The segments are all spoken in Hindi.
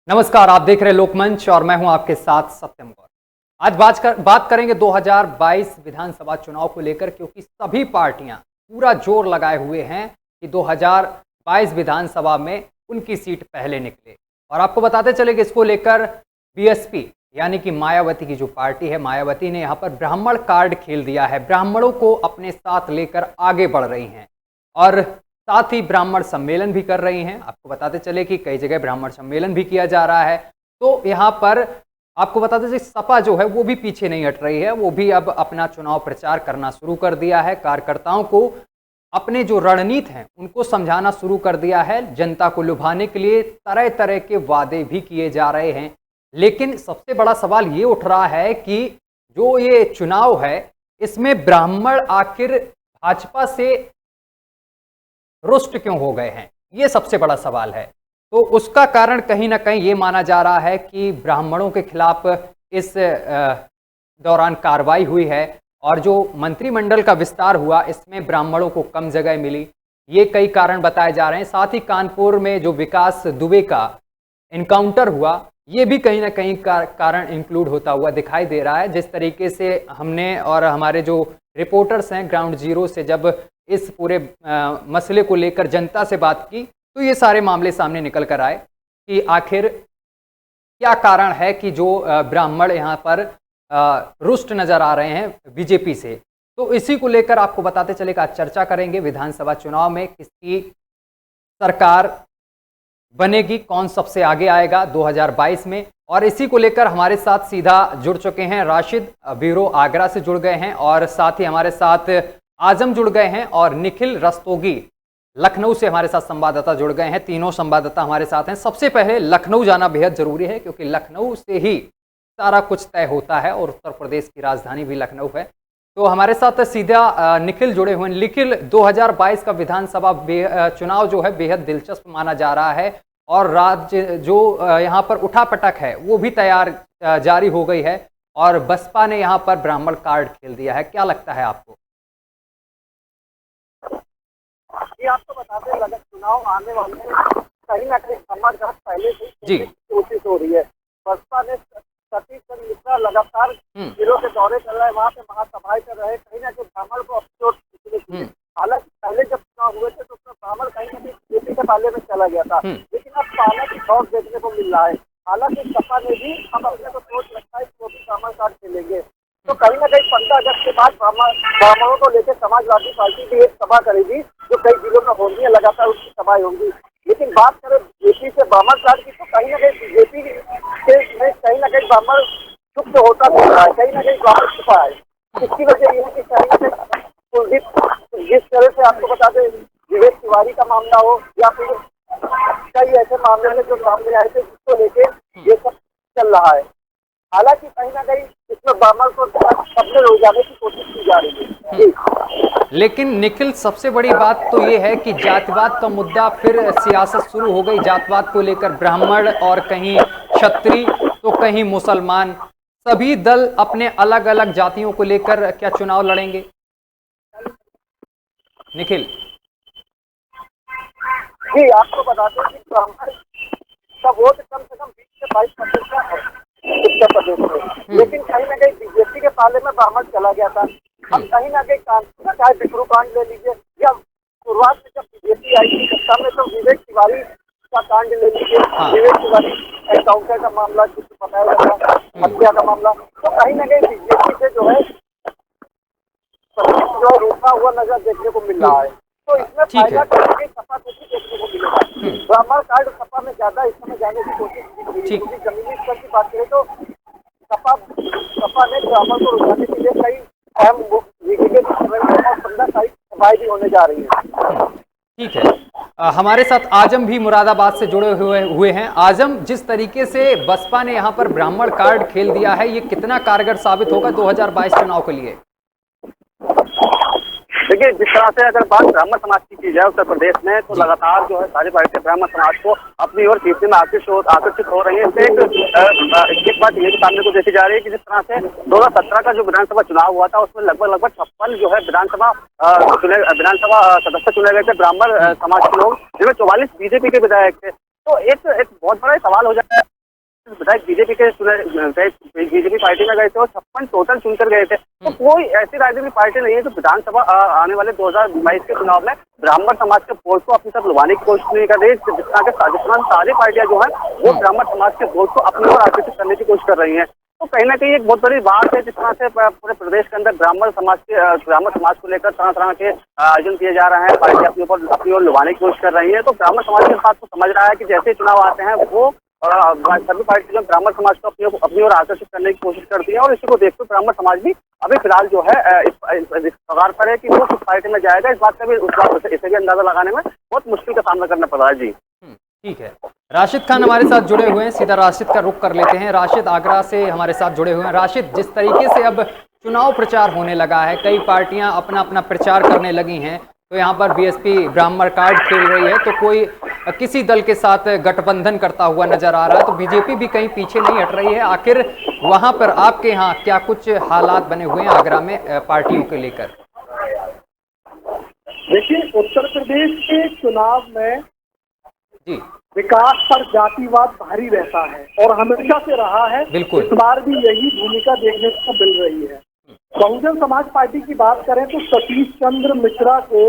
नमस्कार, आप देख रहे हैं लोकमंच और मैं हूं आपके साथ सत्यम गौर। आज बात करेंगे 2022 विधानसभा चुनाव को लेकर, क्योंकि सभी पार्टियां पूरा जोर लगाए हुए हैं कि 2022 विधानसभा में उनकी सीट पहले निकले। और आपको बताते चले कि इसको लेकर बीएसपी यानी कि मायावती की जो पार्टी है, मायावती ने यहाँ पर ब्राह्मण कार्ड खेल दिया है। ब्राह्मणों को अपने साथ लेकर आगे बढ़ रही हैं और साथ ही ब्राह्मण सम्मेलन भी कर रही हैं। आपको बताते चले कि कई जगह ब्राह्मण सम्मेलन भी किया जा रहा है। तो यहाँ पर आपको बताते चले सपा जो है वो भी पीछे नहीं हट रही है, वो भी अब अपना चुनाव प्रचार करना शुरू कर दिया है। कार्यकर्ताओं को अपने जो रणनीति हैं उनको समझाना शुरू कर दिया है। जनता को लुभाने के लिए तरह तरह के वादे भी किए जा रहे हैं। लेकिन सबसे बड़ा सवाल ये उठ रहा है कि जो ये चुनाव है इसमें ब्राह्मण आखिर भाजपा से रुष्ट क्यों हो गए हैं, ये सबसे बड़ा सवाल है। तो उसका कारण कहीं ना कहीं ये माना जा रहा है कि ब्राह्मणों के खिलाफ इस दौरान कार्रवाई हुई है और जो मंत्रिमंडल का विस्तार हुआ इसमें ब्राह्मणों को कम जगह मिली। ये कई कारण बताए जा रहे हैं। साथ ही कानपुर में जो विकास दुबे का इनकाउंटर हुआ, ये भी कहीं ना कहीं कारण इंक्लूड होता हुआ दिखाई दे रहा है। जिस तरीके से हमने और हमारे जो रिपोर्टर्स हैं ग्राउंड जीरो से जब इस पूरे मसले को लेकर जनता से बात की, तो ये सारे मामले सामने निकल कर आए कि आखिर क्या कारण है कि जो ब्राह्मण यहाँ पर रुष्ट नजर आ रहे हैं बीजेपी से। तो इसी को लेकर आपको बताते चले कि आज चर्चा करेंगे विधानसभा चुनाव में किसकी सरकार बनेगी, कौन सबसे आगे आएगा 2022 में। और इसी को लेकर हमारे साथ सीधा जुड़ चुके हैं राशिद, ब्यूरो आगरा से जुड़ गए हैं, और साथ ही हमारे साथ आजम जुड़ गए हैं, और निखिल रस्तोगी लखनऊ से हमारे साथ संवाददाता जुड़ गए हैं। तीनों संवाददाता हमारे साथ हैं। सबसे पहले लखनऊ जाना बेहद जरूरी है, क्योंकि लखनऊ से ही सारा कुछ तय होता है और उत्तर प्रदेश की राजधानी भी लखनऊ है। तो हमारे साथ सीधा निखिल जुड़े हुए हैं। निखिल, 2022 का विधानसभा चुनाव जो है बेहद दिलचस्प माना जा रहा है और राज्य जो यहाँ पर उठापटक है वो भी जारी हो गई है और बसपा ने यहाँ पर ब्राह्मण कार्ड खेल दिया है। क्या लगता है आपको? ये आपको बताते लगा चुनाव आने वाले कहीं ना कहीं समाजघात पहले से कोशिश हो रही है। बसपा ने सतीश चंद्र मिश्रा लगातार जिलों के दौरे कर रहे हैं, वहाँ पे महासभाएं कर रहे हैं, कहीं ना कहीं ब्राह्मण को अपने। हालांकि पहले जब चुनाव हुए थे तो उसमें ब्राह्मण कहीं ना कहीं बीजेपी के पाले में चला गया था, लेकिन अब पाला की दौड़ देखने को मिल रहा है। हालांकि सपा ने भी अब अपने को सोच रखा है कि वो भी ब्राह्मण कार्ड खेलेंगे। तो कहीं ना कहीं 15 अगस्त के बाद ब्राह्मणों को लेकर समाजवादी पार्टी भी एक सभा करेगी, जो कई जिलों में होंगी है, लगातार उसकी सभाएं होंगी। लेकिन बात करें बीजेपी से ब्राह्मण कार्ड की, तो कहीं ना कहीं बीजेपी में कहीं ना कहीं ब्राह्मण छुप होता दिख रहा है, कहीं ना कहीं ब्राह्मण छुपा है। इसकी वजह यह है कि कहीं ना कहीं कुलदीप, जिस तरह से आपको बता दें विवेक तिवारी का मामला हो या फिर कई ऐसे मामले हैं जो सामने आए थे जिसको लेके ये सब चल रहा है। हालांकि कहीं ना कहीं इसमें ब्राह्मण को सबसे हो जाने की कोशिश की जा रही है। लेकिन निखिल, सबसे बड़ी बात तो ये है कि जातिवाद का मुद्दा फिर सियासत शुरू हो गई। जातिवाद को लेकर ब्राह्मण और कहीं क्षत्रिय तो कहीं मुसलमान, सभी दल अपने अलग अलग जातियों को लेकर क्या चुनाव लड़ेंगे? निखिल जी, आपको बताते हैं कि ब्राह्मण का वोट कम से कम 20 से 22% का है उत्तर प्रदेश में, लेकिन कहीं ना कहीं बीजेपी के पाले में ब्राह्मण चला गया था। अब कहीं ना कहीं कानपुर, चाहे बिकरू कांड ले लीजिए या शुरुआत में जब बीजेपी आई थी सत्ता में, तो विवेक तिवारी का कांड ले लीजिए, विवेक तिवारी एनकाउंटर का मामला जिसको बताया जाता है, हत्या का मामला, तो कहीं ना कहीं बीजेपी से जो है रूठा हुआ नजर देखने को मिल रहा है। तो इसमें फायदा कहीं सपा को भी देखने को मिलेगा। ब्राह्मण कार्ड सपा में ज्यादा इस समय जाने की कोशिश की, क्योंकि जमीनी स्तर की बात करें तो सपा ने ब्राह्मण को रुझाने के लिए कई अहम और 15 तारीख सभाएं भी होने जा रही है। ठीक है, हमारे साथ आजम भी मुरादाबाद से जुड़े हुए हैं। आजम, जिस तरीके से बसपा ने यहाँ पर ब्राह्मण कार्ड खेल दिया है, ये कितना कारगर साबित होगा 2022 चुनाव के लिए? देखिए, जिस तरह से अगर बात ब्राह्मण समाज की जाए उत्तर प्रदेश में, तो लगातार जो है सारी पार्टियां ब्राह्मण समाज को अपनी ओर खींचने में आकर्षित हो रही है। इससे एक बात ये सामने को देखी जा रही है कि जिस तरह से 2017 का जो विधानसभा चुनाव हुआ था उसमें लगभग 56 जो है विधानसभा सदस्य चुने गए थे ब्राह्मण समाज के लोग, जिनमें 44 बीजेपी के विधायक थे। तो एक बहुत बड़ा सवाल हो जाता है विधायक बीजेपी के बीजेपी पार्टी में गए थे और 56 टोटल चुनकर गए थे। तो कोई ऐसी राजनीतिक पार्टी नहीं है जो विधानसभा आने वाले 2022 के चुनाव में ब्राह्मण समाज के वोट को अपनी तरफ लुभाने की कोशिश नहीं कर रही। जितना सारी पार्टियां जो है वो ब्राह्मण समाज के वोट को अपनी ओर आकर्षित करने की कोशिश कर रही है। तो कहीं ना कहीं एक बहुत बड़ी बात है जिस तरह से पूरे प्रदेश के अंदर ब्राह्मण समाज को लेकर तरह तरह के आयोजन किए जा रहे हैं। पार्टी अपनी ओर लुभाने की कोशिश कर रही है। तो ब्राह्मण समाज के बात को समझ रहा है कि जैसे चुनाव आते हैं वो सभी पार्टी जो ब्राह्मण समाज को अपनी ओर आकर्षित करने की कोशिश करती है और इसी को देखते हुए ब्राह्मण समाज भी अभी फिलहाल जो है इस कगार पर है कि वो किस पार्टी में जाएगा। इस बात का भी इसे भी अंदाजा लगाने में बहुत मुश्किल का सामना करना पड़ रहा है। जी ठीक है, राशिद खान हमारे साथ जुड़े हुए हैं, सीधा राशिद का रुख कर लेते हैं। राशिद आगरा से हमारे साथ जुड़े हुए हैं। राशिद, जिस तरीके से अब चुनाव प्रचार होने लगा है, कई पार्टियां अपना अपना प्रचार करने लगी हैं, तो यहाँ पर बीएसपी ब्राह्मण कार्ड खेल रही है, तो कोई किसी दल के साथ गठबंधन करता हुआ नजर आ रहा है, तो बीजेपी भी कहीं पीछे नहीं हट रही है। आखिर वहां पर आपके यहाँ क्या कुछ हालात बने हुए हैं आगरा में पार्टियों को लेकर? देखिए, उत्तर प्रदेश के चुनाव में जी विकास पर जातिवाद भारी रहता है और हमेशा से रहा है। बिल्कुल, इस बार भी यही भूमिका देखने को मिल रही है। बहुजन समाज पार्टी की बात करें तो सतीश चंद्र मिश्रा को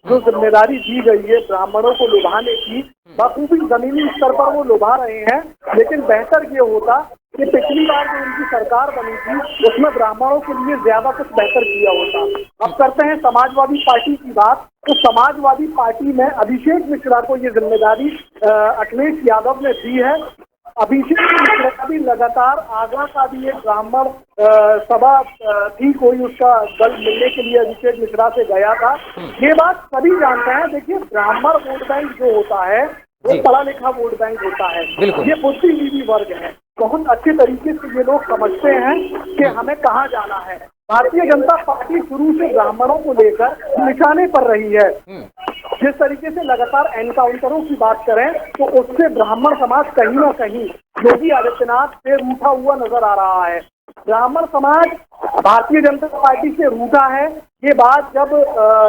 जो जिम्मेदारी दी गई है ब्राह्मणों को लुभाने की, बखूबी जमीनी स्तर पर वो लुभा रहे हैं। लेकिन बेहतर ये होता कि पिछली बार जो उनकी सरकार बनी थी उसमें ब्राह्मणों के लिए ज्यादा कुछ बेहतर किया होता। अब करते हैं समाजवादी पार्टी की बात। तो समाजवादी पार्टी में अभिषेक मिश्रा को ये जिम्मेदारी अखिलेश यादव ने दी है। अभिषेक मिश्रा का भी लगातार आगरा का भी एक ब्राह्मण सभा थी, कोई उसका दल मिलने के लिए अभिषेक मिश्रा से गया था। ये बात सभी जानते हैं। देखिए, ब्राह्मण वोट बैंक जो होता है वो पढ़ा लिखा वोट बैंक होता है। ये बुद्धिजीवी वर्ग है। बहुत अच्छे तरीके से ये लोग समझते हैं कि हमें कहाँ जाना है। भारतीय जनता पार्टी शुरू से ब्राह्मणों को लेकर निशाने पर रही है। जिस तरीके से लगातार एनकाउंटरों की बात करें तो उससे ब्राह्मण समाज कहीं ना कहीं योगी आदित्यनाथ से रूठा हुआ नजर आ रहा है। ब्राह्मण समाज भारतीय जनता पार्टी से रूठा है। ये बात जब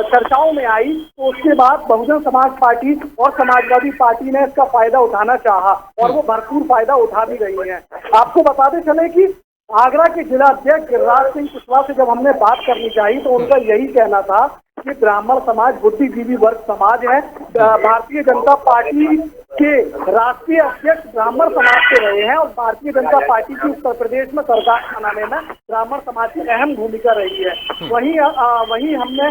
चर्चाओं में आई तो उसके बाद बहुजन समाज पार्टी और समाजवादी पार्टी ने इसका फायदा उठाना चाहा और वो भरपूर फायदा उठा भी रही है। आपको बताते चले कि आगरा के जिला अध्यक्ष गिरिराज सिंह कुशवाहा से जब हमने बात करनी चाहिए तो उनका यही कहना था कि ब्राह्मण समाज बुद्धिजीवी वर्ग समाज है। भारतीय जनता पार्टी के राष्ट्रीय अध्यक्ष ब्राह्मण समाज से रहे हैं और भारतीय जनता पार्टी की उत्तर प्रदेश में सरकार बनाने में ब्राह्मण समाज की अहम भूमिका रही है। वहीं हमने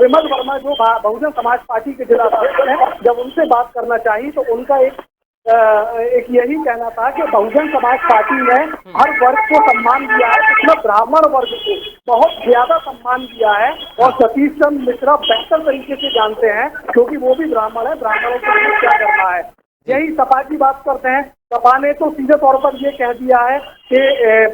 विमल वर्मा जो बहुजन समाज पार्टी के जिला अध्यक्ष हैं, जब उनसे बात करना चाहिए तो उनका एक यही कहना था कि बहुजन समाज पार्टी ने हर वर्ग को सम्मान दिया है, उसमें ब्राह्मण वर्ग को बहुत ज्यादा सम्मान दिया है। और सतीश चंद्र मिश्रा बेहतर तरीके से जानते हैं क्योंकि वो भी ब्राह्मण है, ब्राह्मणों के लिए क्या करना है। यही सपा की बात करते हैं। सपा ने तो सीधे तौर पर ये कह दिया है कि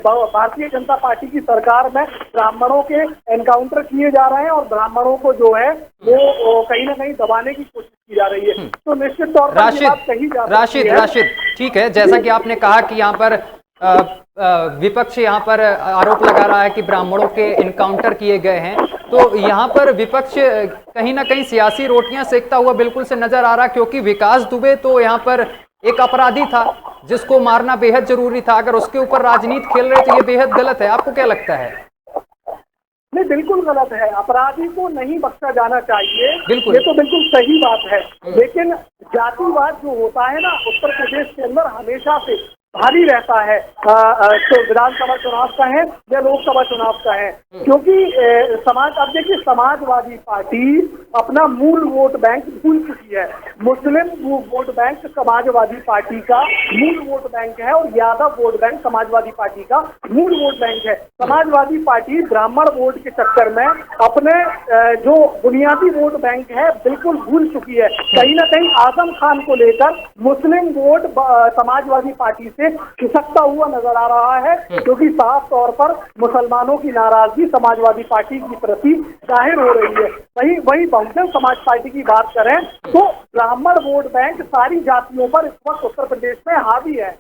भारतीय जनता पार्टी की सरकार में ब्राह्मणों के एनकाउंटर किए जा रहे हैं और ब्राह्मणों को जो है वो कहीं ना कहीं दबाने की कोशिश की जा रही है। तो निश्चित तौर पर ये बात कही जा सकती है। राशिद, ठीक है, जैसा कि आपने कहा कि यहाँ पर विपक्ष यहाँ पर आरोप लगा रहा है कि ब्राह्मणों के इनकाउंटर किए गए हैं, तो यहाँ पर विपक्ष कहीं ना कहीं सियासी रोटियां सेकता हुआ बिल्कुल से नजर आ रहा, क्योंकि विकास दुबे तो यहाँ पर एक अपराधी था जिसको मारना बेहद जरूरी था। अगर उसके ऊपर राजनीति खेल रहे तो ये बेहद गलत है। आपको क्या लगता है? नहीं, बिल्कुल गलत है। अपराधी को नहीं बख्शा जाना चाहिए, बिल्कुल, ये तो बिल्कुल सही बात है। लेकिन जातिवाद जो होता है ना उत्तर प्रदेश के अंदर हमेशा से भारी रहता है, तो विधानसभा चुनाव का है या लोकसभा चुनाव का है। क्योंकि अब देखिए, समाजवादी पार्टी अपना मूल वोट बैंक भूल चुकी है। मुस्लिम वोट बैंक समाजवादी पार्टी का मूल वोट बैंक है और Yadav vote bank Samajwadi party का मूल वोट बैंक है। समाजवादी पार्टी ब्राह्मण वोट के चक्कर में अपने जो बुनियादी वोट बैंक है बिल्कुल भूल चुकी है। कहीं ना कहीं आजम खान को लेकर मुस्लिम वोट समाजवादी पार्टी से खिसकता हुआ नजर आ रहा है, क्योंकि साफ तौर पर मुसलमानों की नाराजगी समाजवादी पार्टी की प्रति जाहिर हो रही है। वही बहुजन समाज पार्टी की बात करें तो ब्राह्मण वोट बैंक सारी जातियों पर इस वक्त उत्तर प्रदेश में हावी है।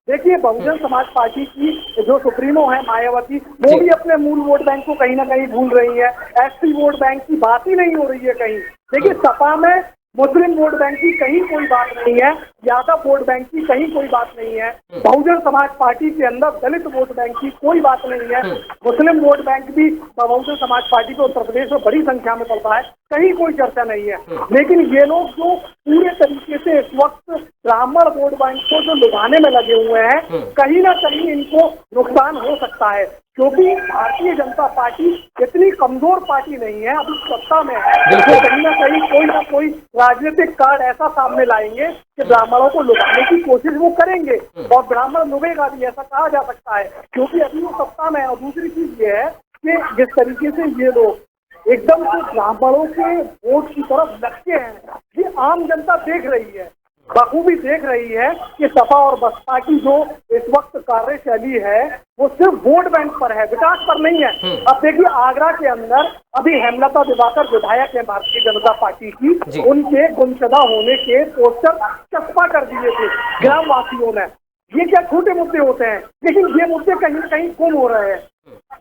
देखिए, बहुजन समाज पार्टी की जो सुप्रीमो है मायावती, वो भी अपने मूल वोट बैंक को कहीं ना कहीं भूल रही है। एसटी वोट बैंक की बात ही नहीं हो रही है कहीं। देखिए, सपा में मुस्लिम वोट बैंक की कहीं कोई बात नहीं है। यादव वोट बैंक की कहीं कोई बात नहीं है, बहुजन समाज पार्टी के अंदर दलित वोट बैंक की कोई बात नहीं है, मुस्लिम वोट बैंक भी बहुजन समाज पार्टी को उत्तर प्रदेश में बड़ी संख्या में पड़ता है, कहीं कोई चर्चा नहीं है। लेकिन ये लोग जो पूरे तरीके से इस वक्त ब्राह्मण वोट बैंक को जो लुभाने में लगे हुए हैं, कहीं ना कहीं इनको नुकसान हो सकता है, क्योंकि भारतीय जनता पार्टी इतनी कमजोर पार्टी नहीं है, अभी सत्ता में है, तो कहीं ना कोई राजनीतिक कार्ड ऐसा सामने लाएंगे कि ब्राह्मणों को लुभाने की कोशिश वो करेंगे, और ब्राह्मण लुभेगा भी, ऐसा कहा जा सकता है, क्योंकि अभी वो सत्ता में है। और दूसरी चीज ये है कि जिस तरीके से ये लोग एकदम से ब्राह्मणों के वोट की तरफ लगते हैं, ये आम जनता देख रही है, बखूबी देख रही है कि सपा और बसपा की जो इस वक्त कार्यशैली है वो सिर्फ वोट बैंक पर है, विकास पर नहीं है। अब देखिए, आगरा के अंदर अभी हेमलता दिवाकर विधायक है भारतीय जनता पार्टी की, उनके गुमशुदा होने के पोस्टर चस्पा कर दिए थे ग्रामवासियों ने। ये क्या छोटे मुद्दे होते हैं, लेकिन ये मुद्दे कहीं ना कहीं गुम हो रहे हैं।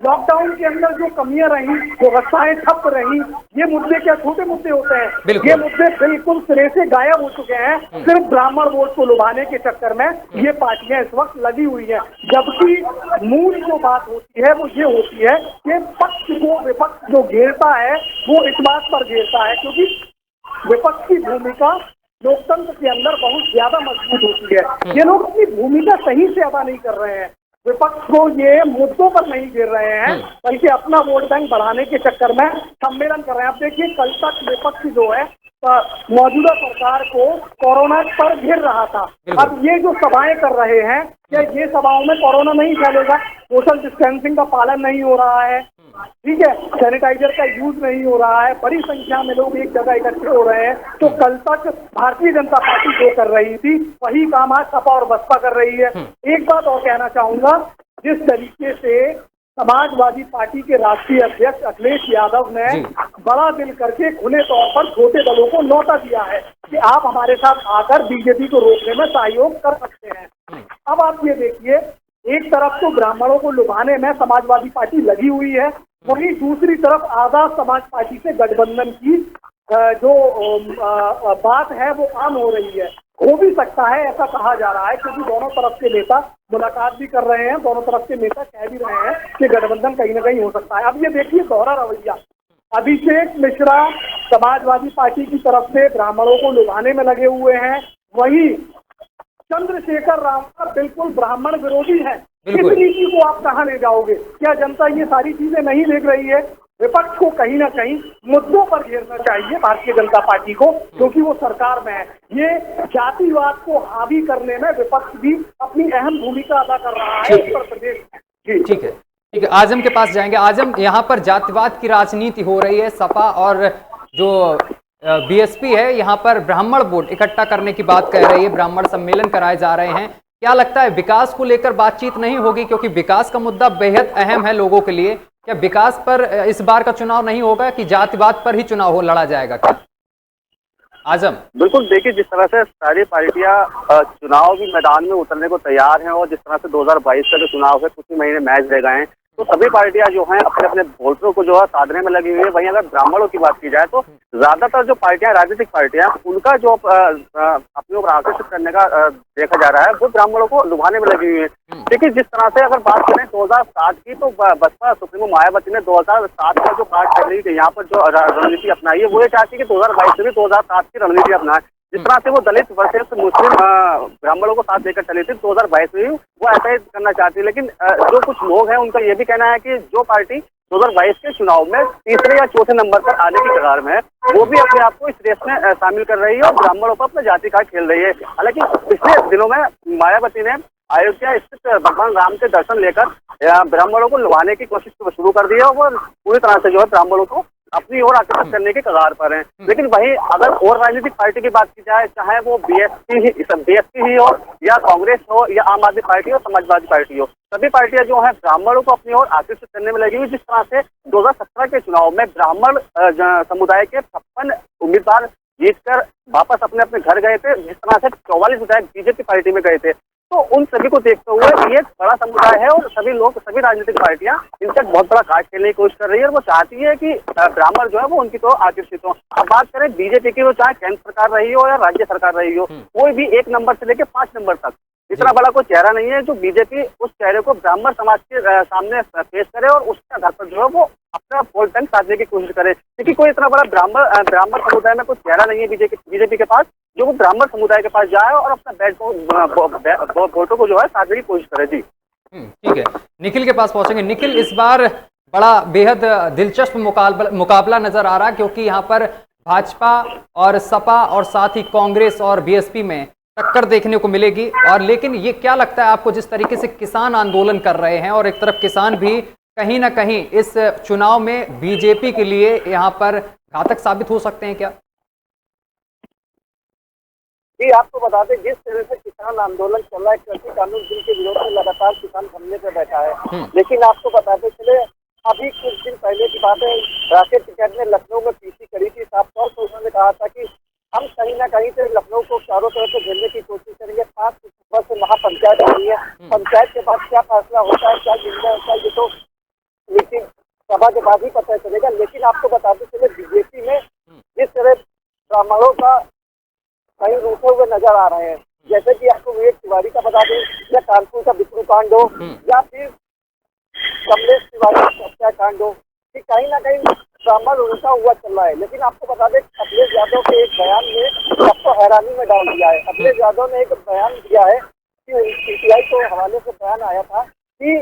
लॉकडाउन के अंदर जो कमियां रही, जो व्यवस्थाएं ठप रही, ये मुद्दे क्या छोटे मुद्दे होते हैं? ये मुद्दे बिल्कुल सिरे से गायब हो चुके हैं। सिर्फ ब्राह्मण वोट को लुभाने के चक्कर में ये पार्टियां इस वक्त लगी हुई है, जबकि मूल जो बात होती है वो ये होती है कि पक्ष को विपक्ष जो घेरता है वो इस बात पर घेरता है क्योंकि विपक्ष की भूमिका लोकतंत्र के अंदर बहुत ज्यादा मजबूत होती है। ये लोग अपनी भूमिका सही से अदा नहीं कर रहे हैं, विपक्ष को ये मुद्दों पर नहीं गिर रहे हैं, बल्कि अपना वोट बैंक बढ़ाने के चक्कर में सम्मेलन कर रहे हैं। आप देखिए, कल तक विपक्ष जो है मौजूदा सरकार को कोरोना पर घेर रहा था, अब ये जो सभाएं कर रहे हैं, क्या ये सभाओं में कोरोना नहीं फैलेगा? सोशल डिस्टेंसिंग का पालन नहीं हो रहा है, ठीक है, सैनिटाइजर का यूज नहीं हो रहा है, बड़ी संख्या में लोग एक जगह इकट्ठे हो रहे हैं। तो कल तक भारतीय जनता पार्टी जो कर रही थी वही काम आज सपा और बसपा कर रही है। एक बात और कहना चाहूंगा, जिस तरीके से समाजवादी पार्टी के राष्ट्रीय अध्यक्ष अखिलेश यादव ने बड़ा दिल करके खुले तौर पर छोटे दलों को न्योता दिया है कि आप हमारे साथ आकर बीजेपी को रोकने में सहयोग कर सकते हैं। अब आप ये देखिए, एक तरफ तो ब्राह्मणों को लुभाने में समाजवादी पार्टी लगी हुई है, वहीं दूसरी तरफ आजाद समाज पार्टी से गठबंधन की जो बात है वो आम हो रही है। हो भी सकता है, ऐसा कहा जा रहा है, क्योंकि दोनों तरफ के नेता मुलाकात भी कर रहे हैं, दोनों तरफ के नेता कह भी रहे हैं कि गठबंधन कहीं ना कहीं हो सकता है। अब ये देखिए दोहरा रवैया, अभिषेक मिश्रा समाजवादी पार्टी की तरफ से ब्राह्मणों को लुभाने में लगे हुए हैं, वही चंद्रशेखर रावत बिल्कुल ब्राह्मण विरोधी है। इस नीति को आप कहाँ ले जाओगे? क्या जनता ये सारी चीजें नहीं देख रही है? विपक्ष को कहीं ना कहीं मुद्दों पर घेरना चाहिए भारतीय जनता पार्टी को, क्योंकि वो सरकार में है। ये जातिवाद को हावी करने में विपक्ष भी अपनी अहम भूमिका अदा कर रहा है उत्तर प्रदेश में। ठीक है, ठीक है, आजम के पास जाएंगे। आजम, यहाँ पर जातिवाद की राजनीति हो रही है, सपा और जो बीएसपी है यहाँ पर ब्राह्मण वोट इकट्ठा करने की बात कह रही है, ब्राह्मण सम्मेलन कराए जा रहे हैं। क्या लगता है विकास को लेकर बातचीत नहीं होगी? क्योंकि विकास का मुद्दा बेहद अहम है लोगों के लिए। क्या विकास पर इस बार का चुनाव नहीं होगा कि जातिवाद पर ही चुनाव लड़ा जाएगा? क्या आजम? बिल्कुल, देखिए, जिस तरह से सारी पार्टियां चुनाव की मैदान में उतरने को तैयार हैं और जिस तरह से 2022 का जो चुनाव है कुछ ही महीने मैच रह गए हैं, तो सभी पार्टियां जो हैं अपने अपने वोटरों को जो है साधने में लगी हुई है। वहीं अगर ब्राह्मणों की बात की जाए तो ज्यादातर जो पार्टियां, राजनीतिक पार्टियां, उनका जो अपने ऊपर आकर्षित करने का देखा जा रहा है वो ब्राह्मणों को लुभाने में लगी हुई है। देखिए, जिस तरह से अगर बात करें 2007 की, तो बसपा सुप्रीमो मायावती ने 2007 का जो कार्ड कर रही थी, यहाँ पर जो रणनीति अपनाई है वो ये चाहती है कि 2022 में 2007 की रणनीति अपनाए। जिस तरह से वो दलित वर्सेस मुस्लिम ब्राह्मणों को साथ लेकर चली थी 2022 में, वो ऐसा ही करना चाहती है। लेकिन जो कुछ लोग हैं उनका ये भी कहना है कि जो पार्टी 2022 के चुनाव में तीसरे या चौथे नंबर पर आने की कगार में है, वो भी अपने आप को इस रेस में शामिल कर रही है और ब्राह्मणों पर अपना जाति कार्ड खेल रही है। हालांकि पिछले दिनों में मायावती ने अयोध्या स्थित भगवान राम के दर्शन लेकर ब्राह्मणों को लुभाने की कोशिश शुरू कर दी है और वो पूरी तरह से जो है ब्राह्मणों को अपनी ओर आकर्षित करने के कगार पर हैं। लेकिन वहीं अगर और राजनीतिक पार्टी की बात की जाए, चाहे वो बीएसपी ही हो या कांग्रेस हो या आम आदमी पार्टी हो, समाजवादी पार्टी हो, सभी पार्टियां जो हैं ब्राह्मणों को अपनी ओर आकर्षित करने में लगी हुई। जिस तरह से 2017 के चुनाव में ब्राह्मण समुदाय के 56 उम्मीदवार जीतकर वापस अपने अपने घर गए थे, जिस तरह से 44 विधायक बीजेपी पार्टी में गए थे, तो उन सभी को देखते हुए ये एक बड़ा समुदाय है और सभी लोग, सभी राजनीतिक पार्टियां इनसे बहुत बड़ा काट खेलने की कोशिश कर रही है और वो चाहती है कि ब्राह्मण जो है वो उनकी तो आकर्षित हो। अब बात करें बीजेपी की, तो चाहे केंद्र सरकार रही हो या राज्य सरकार रही हो, कोई भी 1 नंबर से लेकर 5 नंबर तक इतना बड़ा कोई चेहरा नहीं है जो बीजेपी उस चेहरे को ब्राह्मण समाज के सामने पेश करे और उसके आधार पर जो है वो अपना वोट बैंक साधने की कोशिश करे। क्योंकि कोई इतना बड़ा ब्राह्मण समुदाय में कोई चेहरा नहीं है बीजेपी के पास जो वो ब्राह्मण समुदाय के पास जाए और अपना वोटों को जो है साधने की कोशिश करे। जी ठीक है, निखिल के पास पहुंचेंगे। निखिल, इस बार बड़ा बेहद दिलचस्प मुकाबला नजर आ रहा, क्योंकि यहाँ पर भाजपा और सपा और साथ ही कांग्रेस और बीएसपी में टक्कर देखने को मिलेगी। और लेकिन ये क्या लगता है आपको, जिस तरीके से किसान आंदोलन कर रहे हैं और एक तरफ किसान भी कहीं ना कहीं इस चुनाव में बीजेपी के लिए यहाँ पर घातक साबित हो सकते हैं क्या? जी, आपको बता दें जिस तरह से किसान आंदोलन चल रहा है, कृषि कानून बिल के विरोध में लगातार किसान धरने पर बैठा है। लेकिन आपको बताते चले, अभी कुछ दिन पहले की बात है, राकेश टिकैत ने लखनऊ में पीसी करी थी। साफ तौर पर उन्होंने कहा था कि हम कहीं ना कहीं से लखनऊ को चारों तरफ से घेरने की कोशिश करेंगे। 5 सितंबर से महापंचायत हो रही है। पंचायत के बाद क्या फैसला होता है, क्या निर्णय होता है, ये तो मीटिंग सभा के बाद ही पता चलेगा। लेकिन आपको बताते चले, बीजेपी में जिस तरह ब्राह्मणों का कहीं रूठे हुए नजर आ रहे हैं, जैसे कि आपको विवेक तिवारी का बता दें, या कानपुर का विष्णु कांड हो, या फिर कमलेश तिवारी का हत्याकांड हो, कि कहीं ना कहीं ब्राह्मण रूठा हुआ चल रहा है। लेकिन आपको बता दें, अखिलेश यादव के एक बयान ने सबको हैरानी में डाल दिया है। अखिलेश यादव ने एक बयान दिया है कि पीटीआई के हवाले से बयान आया था कि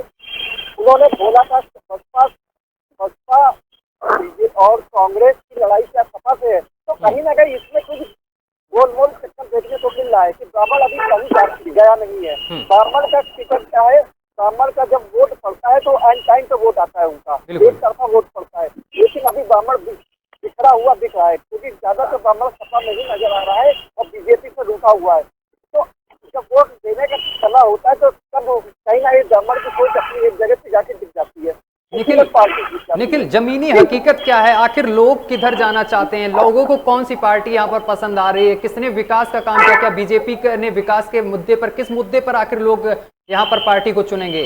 उन्होंने बोला था बसपा और कांग्रेस की लड़ाई क्या सपा से है। तो कहीं ना कहीं इसमें कुछ गोलमोल चक्कर देखने को मिल रहा है कि ब्राह्मण अभी कहीं गया नहीं है। ब्राह्मण का टिकट क्या है, ब्राह्मण का जब वोट पड़ता है तो एंड टाइम पे वोट आता है, उनका एक तरफा वोट पड़ता है। लेकिन अभी ब्राह्मण बिखरा हुआ दिख रहा है, क्योंकि ज्यादातर ब्राह्मण सपा में ही नजर आ रहा है और बीजेपी से रूठा हुआ है। तो जब वोट देने का समय होता है तो तब कहीं ना कहीं ब्राह्मण की सोच अपनी एक जगह से जाके दिख जाती है। निखिल, जमीनी हकीकत क्या है? आखिर लोग किधर जाना चाहते हैं? लोगों को कौन सी पार्टी यहाँ पर पसंद आ रही है? किसने विकास का काम किया? क्या बीजेपी ने विकास के मुद्दे पर, किस मुद्दे पर आखिर लोग यहाँ पर पार्टी को चुनेंगे?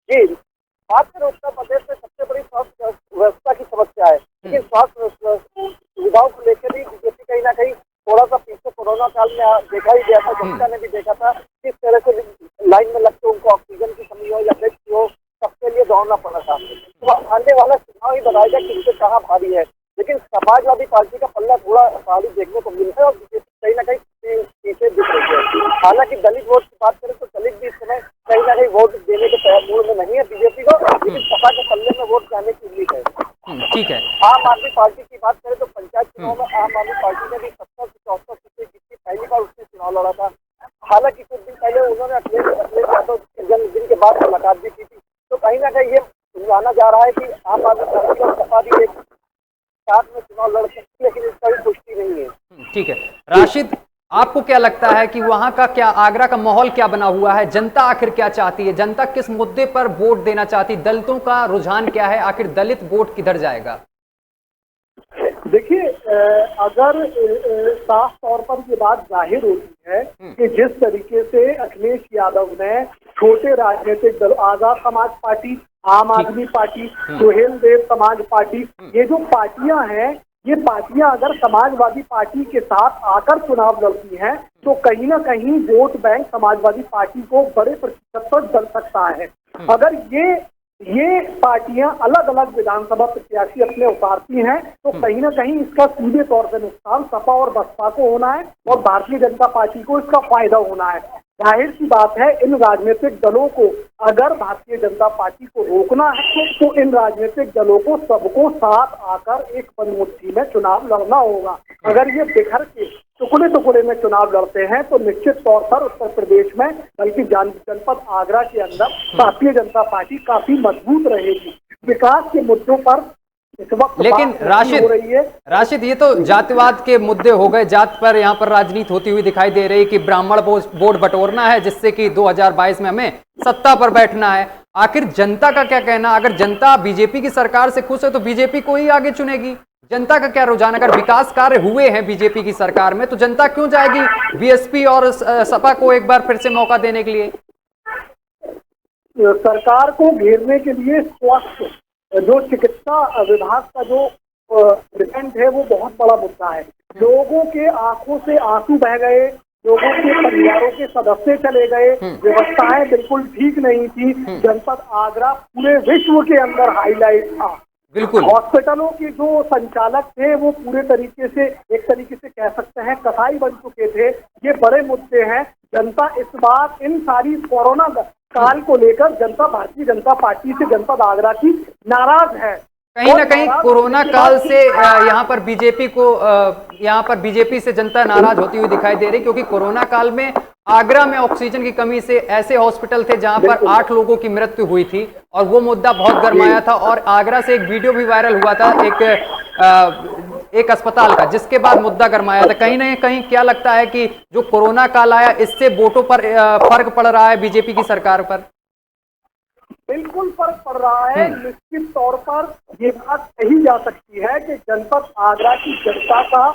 जी, बात करें उत्तर प्रदेश में सबसे बड़ी स्वास्थ्य व्यवस्था की समस्या है। लेकिन स्वास्थ्य सुविधाओं को लेकर भी बीजेपी कहीं ना कहीं थोड़ा सा पीछे कोरोना काल में देखा ही गया था। जनता ने भी देखा था किस तरह से लाइन में लगते उनको ऑक्सीजन की कमी हो या बेड की हो, सबके लिए दौड़ना पड़ा था। तो आने वाला चुनाव ही बताएगा कि इनसे कहाँ भारी है। लेकिन समाजवादी पार्टी का पल्ला थोड़ा भारी देखने को मिल रहा है और बीजेपी कहीं ना कहीं पीछे दिख रही है। हालांकि दलित वोट की बात करें तो दलित भी इस समय कहीं ना कहीं वोट देने के तैयार मूड में नहीं है बीजेपी को, लेकिन सपा के पल्ले में वोट जाने की उम्मीद है। ठीक है, आम आदमी पार्टी की बात करें तो पंचायत चुनाव में आम आदमी पार्टी ने भी 70 से 74 सीटें जीती। पहली बार उसने चुनाव लड़ा था। हालांकि कुछ दिन पहले उन्होंने अखिलेश यादव के जन्मदिन के बाद मुलाकात भी की थी। तो कहीं ना कहीं ये माना जा रहा है कि आम आदमी पार्टी और सपा भी एक साथ में चुनाव लड़ सकती है, लेकिन इसका भी पुष्टि नहीं है। ठीक है, राशिद, आपको क्या लगता है कि वहां का क्या, आगरा का माहौल क्या बना हुआ है? जनता आखिर क्या चाहती है? जनता किस मुद्दे पर वोट देना चाहती है? दलितों का रुझान क्या है? आखिर दलित वोट किधर जाएगा? देखिए, अगर साफ तौर पर ये बात जाहिर होती है कि जिस तरीके से अखिलेश यादव ने छोटे राजनीतिक दल, आजाद समाज पार्टी, आम आदमी पार्टी, सुहेल देव समाज पार्टी, ये जो पार्टियां हैं, ये पार्टियां अगर समाजवादी पार्टी के साथ आकर चुनाव लड़ती हैं तो कहीं ना कहीं वोट बैंक समाजवादी पार्टी को बड़े प्रतिशत पर डल सकता है। अगर ये पार्टियां अलग अलग विधानसभा प्रत्याशी अपने उतारती हैं तो कहीं ना कहीं इसका सीधे तौर से नुकसान सपा और बसपा को होना है और भारतीय जनता पार्टी को इसका फायदा होना है। जाहिर सी बात है, इन राजनीतिक दलों को अगर भारतीय जनता पार्टी को रोकना है तो इन राजनीतिक दलों को सबको साथ आकर एक बनमुट्ठी में चुनाव लड़ना होगा। अगर ये बिखर के टुकड़े टुकड़े में चुनाव लड़ते हैं तो निश्चित तौर पर उत्तर प्रदेश में, बल्कि जनपद आगरा के अंदर भारतीय जनता पार्टी काफी मजबूत रहेगी। विकास के मुद्दों पर इस वक्त लेकिन राशिद, ये तो जातिवाद के मुद्दे हो गए। जात पर यहाँ पर राजनीति होती हुई दिखाई दे रही कि ब्राह्मण वोट बटोरना है जिससे कि 2022 में हमें सत्ता पर बैठना है। आखिर जनता का क्या कहना? अगर जनता बीजेपी की सरकार से खुश है तो बीजेपी को ही आगे चुनेगी। जनता का क्या रुझान, अगर विकास कार्य हुए हैं बीजेपी की सरकार में तो जनता क्यों जाएगी बीएसपी और सपा को एक बार फिर से मौका देने के लिए? सरकार को घेरने के लिए स्वास्थ्य जो चिकित्सा विभाग का जो रिपेंट है वो बहुत बड़ा मुद्दा है। लोगों के आंखों से आंसू बह गए, लोगों के परिवारों के सदस्य चले गए, व्यवस्थाएं बिल्कुल ठीक नहीं थी। जनपद आगरा पूरे विश्व के अंदर हाईलाइट था। बिल्कुल, हॉस्पिटलों के जो संचालक थे वो पूरे तरीके से, एक तरीके से कह सकते हैं, कसाई बन चुके थे। ये बड़े मुद्दे हैं। जनता इस बार इन सारी कोरोना काल को लेकर जनता भारतीय जनता पार्टी से जनपद आगरा की नाराज है। कहीं ना कहीं कोरोना काल से यहाँ पर बीजेपी से जनता नाराज होती हुई दिखाई दे रही, क्योंकि कोरोना काल में आगरा में ऑक्सीजन की कमी से ऐसे हॉस्पिटल थे जहां पर 8 लोगों की मृत्यु हुई थी और वो मुद्दा बहुत गरमाया था। और आगरा से एक वीडियो भी वायरल हुआ था एक अस्पताल का, जिसके बाद मुद्दा गरमाया था। कहीं ना कहीं क्या लगता है कि जो कोरोना काल आया इससे वोटों पर फर्क पड़ रहा है बीजेपी की सरकार पर? बिल्कुल फर्क पड़ रहा है। निश्चित तौर पर ये बात कही जा सकती है कि जनपद आगरा की जनता का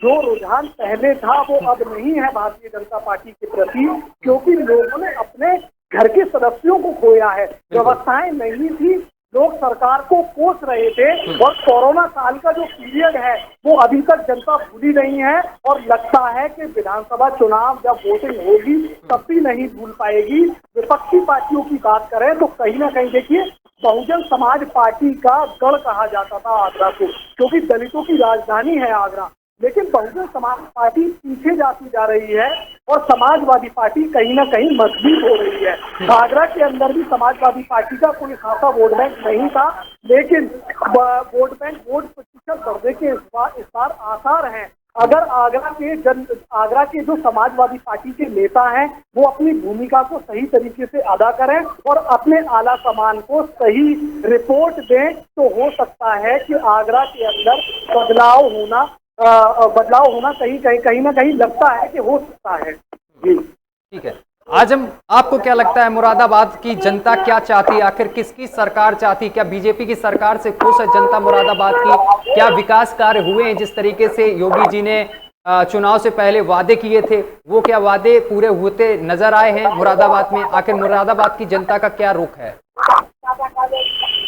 जो रुझान पहले था वो अब नहीं है भारतीय जनता पार्टी के प्रति, क्योंकि लोगों ने अपने घर के सदस्यों को खोया है। व्यवस्थाएं नहीं थी, लोग सरकार को कोस रहे थे और कोरोना काल का जो पीरियड है वो अभी तक जनता भूली नहीं है और लगता है कि विधानसभा चुनाव जब वोटिंग होगी तब भी नहीं भूल पाएगी। विपक्षी पार्टियों की बात करें तो कहीं ना कहीं देखिए, बहुजन समाज पार्टी का गढ़ कहा जाता था आगरा को, क्योंकि दलितों की राजधानी है आगरा। लेकिन बहुजन समाज पार्टी पीछे जाती जा रही है और समाजवादी पार्टी कहीं ना कहीं मजबूत हो रही है। आगरा के अंदर भी समाजवादी पार्टी का कोई खासा वोट बैंक नहीं था, लेकिन वोट प्रतिशत बढ़ने के इस बार आसार हैं। अगर आगरा के जो समाजवादी पार्टी के नेता हैं वो अपनी भूमिका को सही तरीके से अदा करें और अपने आला कमान को सही रिपोर्ट दें तो हो सकता है कि आगरा के अंदर बदलाव होना कहीं ना कहीं लगता है कि हो सकता है। जी ठीक है। आज आपको क्या लगता है मुरादाबाद की जनता क्या चाहती है, आखिर किसकी सरकार चाहती? क्या बीजेपी की सरकार से खुश है जनता मुरादाबाद की? क्या विकास कार्य हुए हैं जिस तरीके से योगी जी ने चुनाव से पहले वादे किए थे, वो क्या वादे पूरे होते नजर आए हैं मुरादाबाद में? आखिर मुरादाबाद की जनता का क्या रुख है?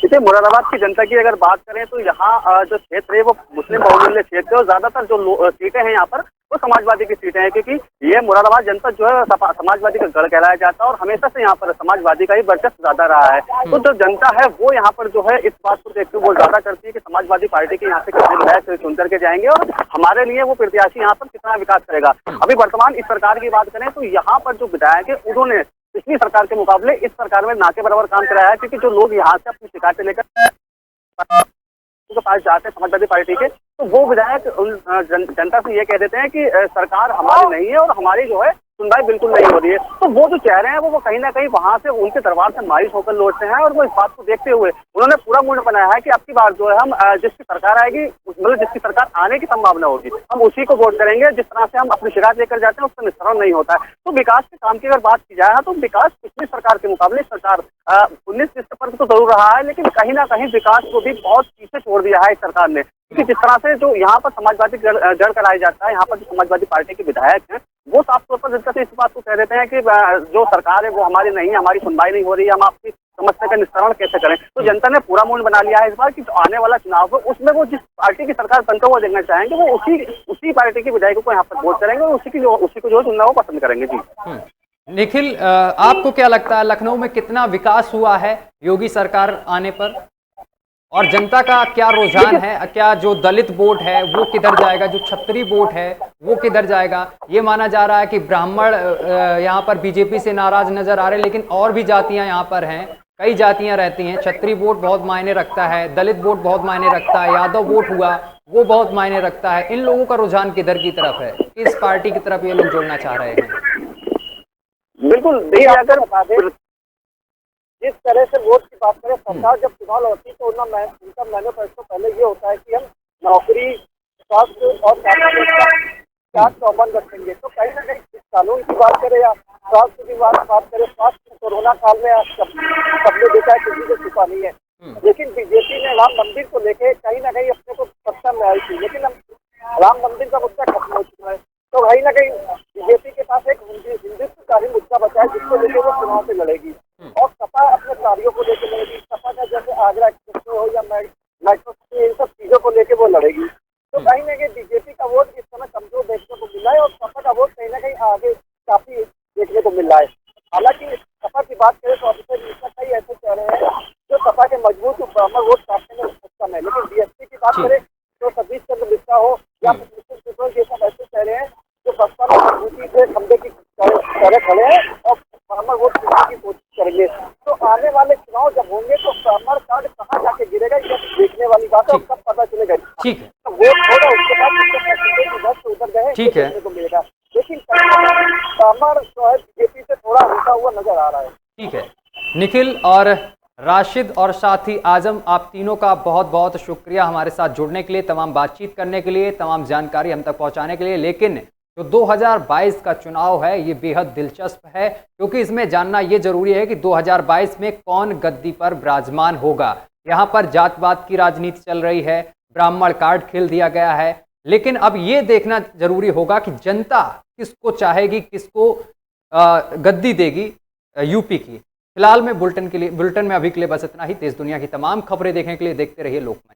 देखिए, मुरादाबाद की जनता की अगर बात करें तो यहाँ जो क्षेत्र है वो मुस्लिम बहुमूल्य क्षेत्र है और ज्यादातर जो सीटें हैं यहाँ पर वो समाजवादी की सीटें हैं, क्योंकि ये मुरादाबाद जनपद जो है समाजवादी का गढ़ कहलाया जाता है और हमेशा से यहाँ पर समाजवादी का ही वर्चस्व ज्यादा रहा है। तो जो जनता है वो यहाँ पर जो है इस बात को देखते हुए वो ज्यादा करती है कि समाजवादी पार्टी के यहाँ से कितने विधायक चुन करके जाएंगे और हमारे लिए वो प्रत्याशी यहाँ पर कितना विकास करेगा। अभी वर्तमान इस सरकार की बात करें तो यहाँ पर जो विधायक है उन्होंने पिछली सरकार के मुकाबले इस सरकार में ना के बराबर काम कराया है, क्योंकि जो लोग यहाँ से अपनी शिकायतें लेकर के पास जाते हैं समाजवादी पार्टी के, तो वो विधायक जनता से ये कह देते हैं कि सरकार हमारी नहीं है और हमारी जो है सुनवाई बिल्कुल नहीं हो रही है। तो वो जो कह रहे हैं वो कहीं ना कहीं वहां से उनके दरबार से मायूस होकर लौटते हैं और वो इस बात को देखते हुए उन्होंने पूरा मूड बनाया है कि अब की बार जो है हम जिसकी सरकार आएगी, मतलब जिसकी सरकार आने की संभावना होगी, हम उसी को वोट करेंगे। जिस तरह से हम अपनी शिकायत लेकर जाते हैं उसका निस्तारण नहीं होता है। तो विकास के काम की अगर बात की जाए तो विकास पिछली सरकार के मुकाबले सरकार 19 पर तो जरूर रहा है, लेकिन कहीं ना कहीं विकास को भी बहुत पीछे छोड़ दिया है इस सरकार ने। क्योंकि जिस तरह से जो यहाँ पर समाजवादी गढ़ कराया जाता है, यहाँ पर जो समाजवादी पार्टी के विधायक हैं वो साफ तौर पर जनता से इस बात को कह देते हैं कि जो सरकार है वो हमारी नहीं है, हमारी सुनवाई नहीं हो रही है, हम आपकी समस्या का निस्तारण कैसे करें। तो जनता ने पूरा मूड बना लिया है इस बार कि जो आने वाला चुनाव है उसमें वो जिस पार्टी की सरकार बनता हुआ देखना चाहेंगे वो उसी पार्टी के विधायकों को यहाँ पर वोट करेंगे और उसी को जो चुनना वो पसंद करेंगे। जी निखिल, आपको क्या लगता है लखनऊ में कितना विकास हुआ है योगी सरकार आने पर, और जनता का क्या रुझान है? क्या जो दलित वोट है वो किधर जाएगा, जो क्षत्रिय वोट है वो किधर जाएगा? ये माना जा रहा है कि ब्राह्मण यहाँ पर बीजेपी से नाराज नजर आ रहे हैं, लेकिन और भी जातियां यहाँ पर हैं, कई जातियां रहती हैं। क्षत्रिय वोट बहुत मायने रखता है, दलित वोट बहुत मायने रखता है, यादव वोट हुआ वो बहुत मायने रखता है। इन लोगों का रुझान किधर की तरफ है, किस पार्टी की तरफ ये लोग जोड़ना चाह रहे हैं? बिल्कुल, जिस तरह से वोट की बात करें, सरकार जब चुनाव लड़ती तो उनका मैनिफेस्टो पहले ये होता है कि हम नौकरी, स्वास्थ्य और चार चौबंद रखेंगे। तो कहीं ना कहीं इस कानून की बात करें या स्वास्थ्य की बात करें, स्वास्थ्य कोरोना काल में सबने देखा है किसी को छुपा नहीं है, लेकिन बीजेपी ने राम मंदिर को लेके कहीं ना कहीं अपने को सत्ता में आई थी, लेकिन अब राम मंदिर का मुद्दा खत्म हो चुका है। तो कहीं ना कहीं बीजेपी के पास एक हिंदुत्वकारी मुद्दा बचा है, जिसको लेकर वो चुनाव से लड़ेगी। और सपा अपने कार्यों को लेकर लड़ेगी। सपा का जैसे आगरा एक्सप्रेस हो या मेट्रो सिटी, इन सब चीजों को लेकर वो लड़ेगी। तो कहीं ना कहीं बीजेपी का वोट इस समय कमजोर देखने को मिला है और सपा का वोट कहीं ना कहीं आगे काफी देखने को मिल रहा है। हालांकि सपा की बात करें तो अभिषेक मिश्रा कई ऐसे कह रहे हैं जो सपा के मजबूत ब्राह्मण वोट काटने में सक्षम है, लेकिन बीएसपी की बात करें तो सतीश चंद्र मिश्रा हो या ये सब ऐसे कह रहे हैं जो बसपा में मजबूती से खंबे की तरह खड़े हैं और ब्राह्मण वोट की कोशिश करेंगे। तो आने वाले चुनाव जब होंगे तो ब्राह्मण कार्ड कहाँ जाके गिरेगा, ये देखने वाली बात है और कब पता चलेगा। ठीक है, तो वोट होगा उसके बाद उतर गए ठीक है, देखने को मिलेगा, लेकिन ब्राह्मण जो है बीजेपी से थोड़ा हल्का हुआ नजर आ रहा है। ठीक है। निखिल और राशिद और साथ ही आजम, आप तीनों का बहुत बहुत शुक्रिया हमारे साथ जुड़ने के लिए, तमाम बातचीत करने के लिए, तमाम जानकारी हम तक पहुंचाने के लिए। लेकिन जो 2022 का चुनाव है ये बेहद दिलचस्प है, क्योंकि इसमें जानना ये जरूरी है कि 2022 में कौन गद्दी पर विराजमान होगा। यहाँ पर जातपात की राजनीति चल रही है, ब्राह्मण कार्ड खेल दिया गया है, लेकिन अब ये देखना जरूरी होगा कि जनता किसको चाहेगी, किसको गद्दी देगी यूपी की। फिलहाल में बुलेटिन में अभी के लिए बस इतना ही। देश दुनिया की तमाम खबरें देखने के लिए देखते रहिए लोकमंच।